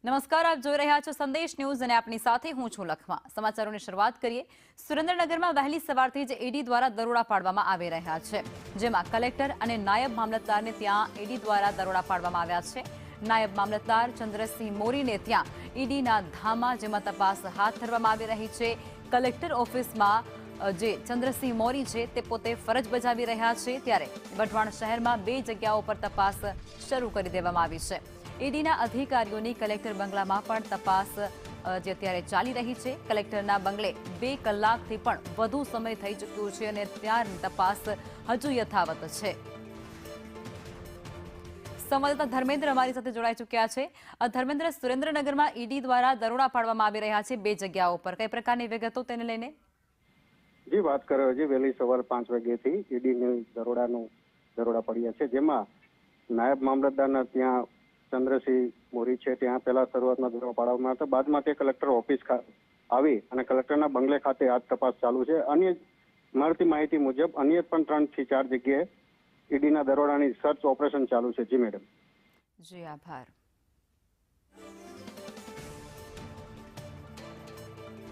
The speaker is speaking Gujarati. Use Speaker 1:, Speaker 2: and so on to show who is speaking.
Speaker 1: નમસ્કાર, આપ જોઈ રહ્યા છો સંદેશ ન્યૂઝ અને આપની સાથે હું છું લખમા। સમાચારોની શરૂઆત કરીએ। સુરેન્દ્રનગરમાં વહેલી સવારથી જ ઈડી દ્વારા દરોડા પાડવામાં આવી રહ્યા છે, જેમાં કલેક્ટર અને નાયબ મામલતદારને ત્યાં ઈડી દ્વારા દરોડા પાડવામાં આવ્યા છે। નાયબ મામલતદાર ચંદ્રસિંહ મોરીને ત્યાં ઈડીના ધામા, જેમાં તપાસ હાથ ધરવામાં આવી રહી છે। કલેક્ટર ઓફિસમાં જે ચંદ્રસિંહ મોરી છે તે પોતે ફરજ બજાવી રહ્યા છે, ત્યારે વઢવાણ શહેરમાં 2 જગ્યાઓ પર તપાસ શરૂ કરી દેવામાં આવી છે। ઈડીના અધિકારીઓની કલેક્ટર બંગલામાં પણ તપાસ જે અત્યારે ચાલી રહી છે। કલેક્ટરના બંગલે 2 કલાકથી પણ વધુ સમય થઈ ચૂક્યો છે અને ત્યાંની તપાસ હજુ યથાવત છે। સંવાદદાતા ધર્મેન્દ્ર અમારી સાથે જોડાઈ ચૂક્યા છે। ધર્મેન્દ્ર, સુરેન્દ્રનગરમાં ઈડી દ્વારા દરોડા પાડવામાં આવી રહ્યા છે 2 જગ્યાઓ પર, કઈ પ્રકારની વિગતો તેને લઈને?
Speaker 2: જી, વાત કરો જી, વહેલી સવાર 5 વાગ્યાથી ઈડીની દરોડા પડ્યા છે, જેમાં નાયબ મામલતદારના ત્યાં ચંદ્રસિંહ મોરી છે ત્યાં પહેલા શરૂઆતમાં દરોડા પાડવામાં હતા। બાદમાં તે કલેક્ટર ઓફિસ આવી અને કલેક્ટરના બંગલે ખાતે આ તપાસ ચાલુ છે। અન્ય મળતી માહિતી મુજબ અન્ય પણ 3 થી 4 જગ્યાએ ઈડીના દરોડાની સર્ચ ઓપરેશન ચાલુ છે। જી મેડમ।
Speaker 1: જી, આભાર।